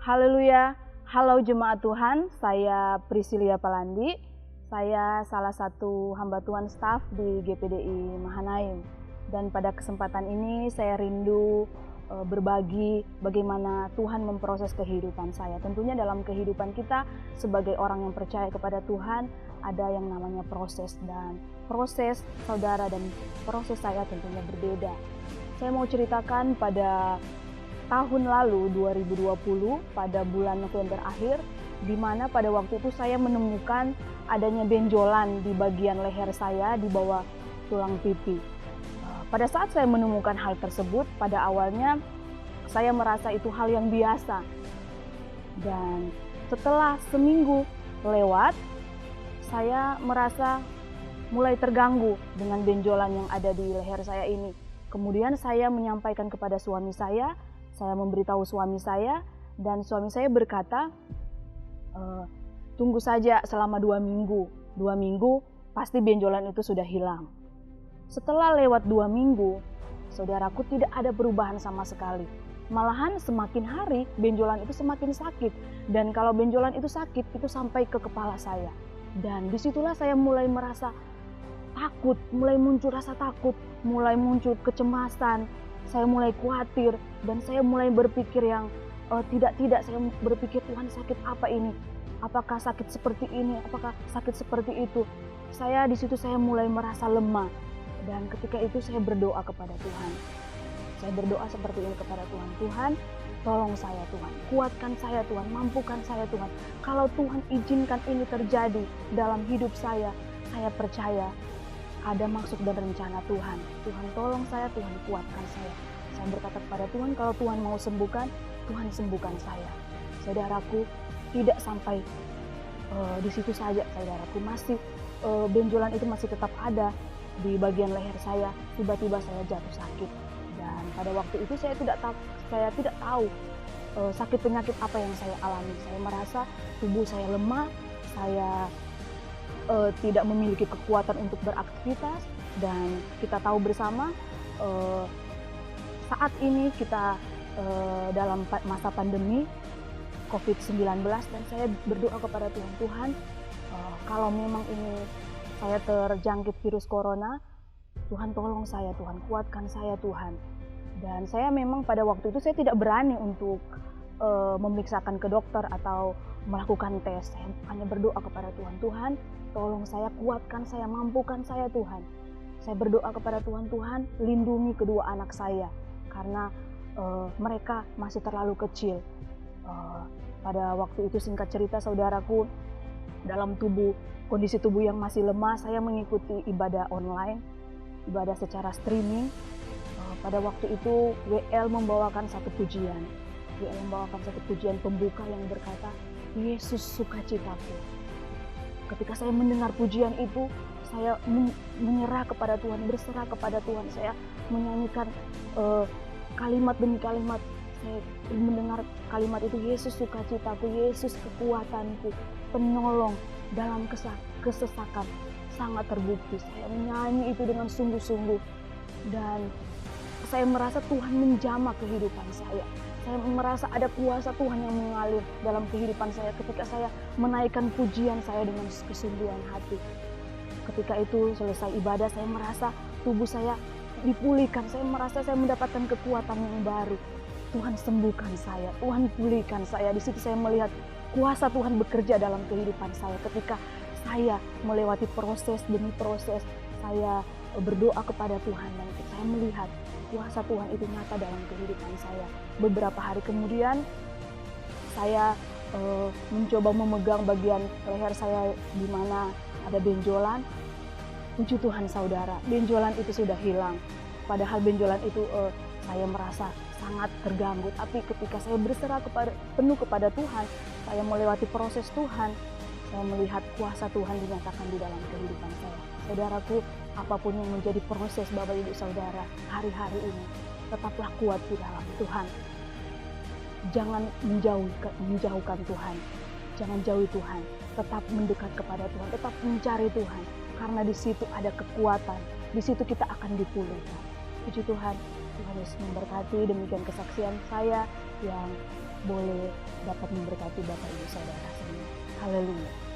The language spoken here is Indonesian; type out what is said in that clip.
Haleluya, halo jemaat Tuhan, saya Priscilia Palandi. Saya salah satu hamba Tuhan staf di GPDI Mahanaim. Dan pada kesempatan ini saya rindu berbagi bagaimana Tuhan memproses kehidupan saya. Tentunya dalam kehidupan kita sebagai orang yang percaya kepada Tuhan ada yang namanya proses, dan proses saudara dan proses saya tentunya berbeda. Saya mau ceritakan pada tahun lalu 2020 pada bulan November akhir, di mana pada waktu itu saya menemukan adanya benjolan di bagian leher saya di bawah tulang pipi. Pada saat saya menemukan hal tersebut, pada awalnya saya merasa itu hal yang biasa. Dan setelah seminggu lewat, saya merasa mulai terganggu dengan benjolan yang ada di leher saya ini. Kemudian saya menyampaikan kepada suami saya memberitahu suami saya, dan suami saya berkata, tunggu saja selama 2 minggu. 2 minggu pasti benjolan itu sudah hilang. Setelah lewat 2 minggu, saudaraku, tidak ada perubahan sama sekali. Malahan semakin hari benjolan itu semakin sakit. Dan kalau benjolan itu sakit, itu sampai ke kepala saya. Dan disitulah saya mulai merasa takut, mulai muncul rasa takut, mulai muncul kecemasan. Saya mulai khawatir dan saya mulai berpikir yang tidak, saya berpikir, Tuhan, sakit apa ini? Apakah sakit seperti ini? Apakah sakit seperti itu? Di situ saya mulai merasa lemah. Dan ketika itu saya berdoa kepada Tuhan. Saya berdoa seperti ini kepada Tuhan. Tuhan, tolong saya Tuhan. Kuatkan saya Tuhan. Mampukan saya Tuhan. Kalau Tuhan izinkan ini terjadi dalam hidup saya percaya ada maksud dan rencana Tuhan. Tuhan tolong saya, Tuhan kuatkan saya. Saya berkata kepada Tuhan, kalau Tuhan mau sembuhkan, Tuhan sembuhkan saya. Saudaraku, tidak sampai di situ saja, saudaraku. Masih benjolan itu masih tetap ada di bagian leher saya. Tiba-tiba saya jatuh sakit, dan pada waktu itu saya tidak tahu sakit penyakit apa yang saya alami. Saya merasa tubuh saya lemah, saya tidak memiliki kekuatan untuk beraktivitas. Dan kita tahu bersama saat ini kita dalam masa pandemi COVID-19, dan saya berdoa kepada Tuhan, Tuhan, kalau memang ini saya terjangkit virus corona, Tuhan tolong saya, Tuhan kuatkan saya Tuhan. Dan saya memang pada waktu itu saya tidak berani untuk memeriksakan ke dokter atau melakukan tes. Saya hanya berdoa kepada Tuhan, Tuhan tolong saya, kuatkan saya, mampukan saya Tuhan. Saya berdoa kepada Tuhan, Tuhan lindungi kedua anak saya karena mereka masih terlalu kecil. Pada waktu itu, singkat cerita saudaraku, dalam kondisi tubuh yang masih lemah, saya mengikuti ibadah online, ibadah secara streaming. Pada waktu itu WL membawakan satu pujian. WL membawakan satu pujian pembuka yang berkata, Yesus sukacitaku. Ketika saya mendengar pujian itu, saya menyerah kepada Tuhan, berserah kepada Tuhan. Saya menyanyikan kalimat demi kalimat. Saya mendengar kalimat itu, Yesus sukacitaku, Yesus kekuatanku, penolong dalam kesesakan, sangat terbukti. Saya menyanyi itu dengan sungguh-sungguh, dan saya merasa Tuhan menjamah kehidupan saya. Saya merasa ada kuasa Tuhan yang mengalir dalam kehidupan saya ketika saya menaikkan pujian saya dengan kesungguhan hati. Ketika itu selesai ibadah, saya merasa tubuh saya dipulihkan. Saya merasa saya mendapatkan kekuatan yang baru. Tuhan sembuhkan saya, Tuhan pulihkan saya. Di situ saya melihat kuasa Tuhan bekerja dalam kehidupan saya. Ketika saya melewati proses demi proses, saya berdoa kepada Tuhan, dan saya melihat kuasa Tuhan itu nyata dalam kehidupan saya. Beberapa hari kemudian, saya mencoba memegang bagian leher saya di mana ada benjolan. Puji Tuhan saudara, benjolan itu sudah hilang. Padahal benjolan itu saya merasa sangat terganggu. Tapi ketika saya berserah penuh kepada Tuhan, saya melewati proses Tuhan, saya melihat kuasa Tuhan dinyatakan di dalam kehidupan saya. Saudaraku, apapun yang menjadi proses Bapak Ibu Saudara hari-hari ini, tetaplah kuat di dalam Tuhan. Jangan menjauhkan Tuhan, jangan jauhi Tuhan, tetap mendekat kepada Tuhan, tetap mencari Tuhan, karena di situ ada kekuatan, di situ kita akan dipulihkan. Puji Tuhan, Tuhan Yesus memberkati. Demikian kesaksian saya yang boleh dapat memberkati Bapak Ibu Saudara semua. Haleluya.